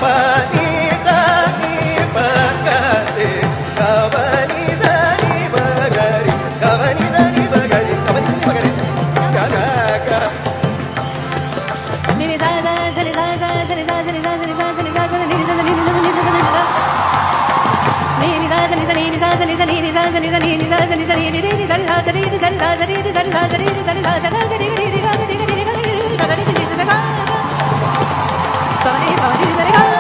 पनी जानी बगरे गवनी जानी बगरे गवनी जानी बगरे गवनी जानी बगरे ग ग ग ni ni sa sa sa ni sa sa sa ni sa sa ni sa sa ni sa sa ni sa sa ni ni sa sa ni ni sa sa ni sa sa ni sa ni ni sa sa ni sa ni ni sa sa ni sa ni ni sa sa ni sa ni ni sa sa ni sa ni ni ni sa sa ni ni sa sa ni ni sa sa ni ni sa sa sa ga ni ni ga ni ni ga ni sa sa ni ni sa ga pa ni pa ni sa ga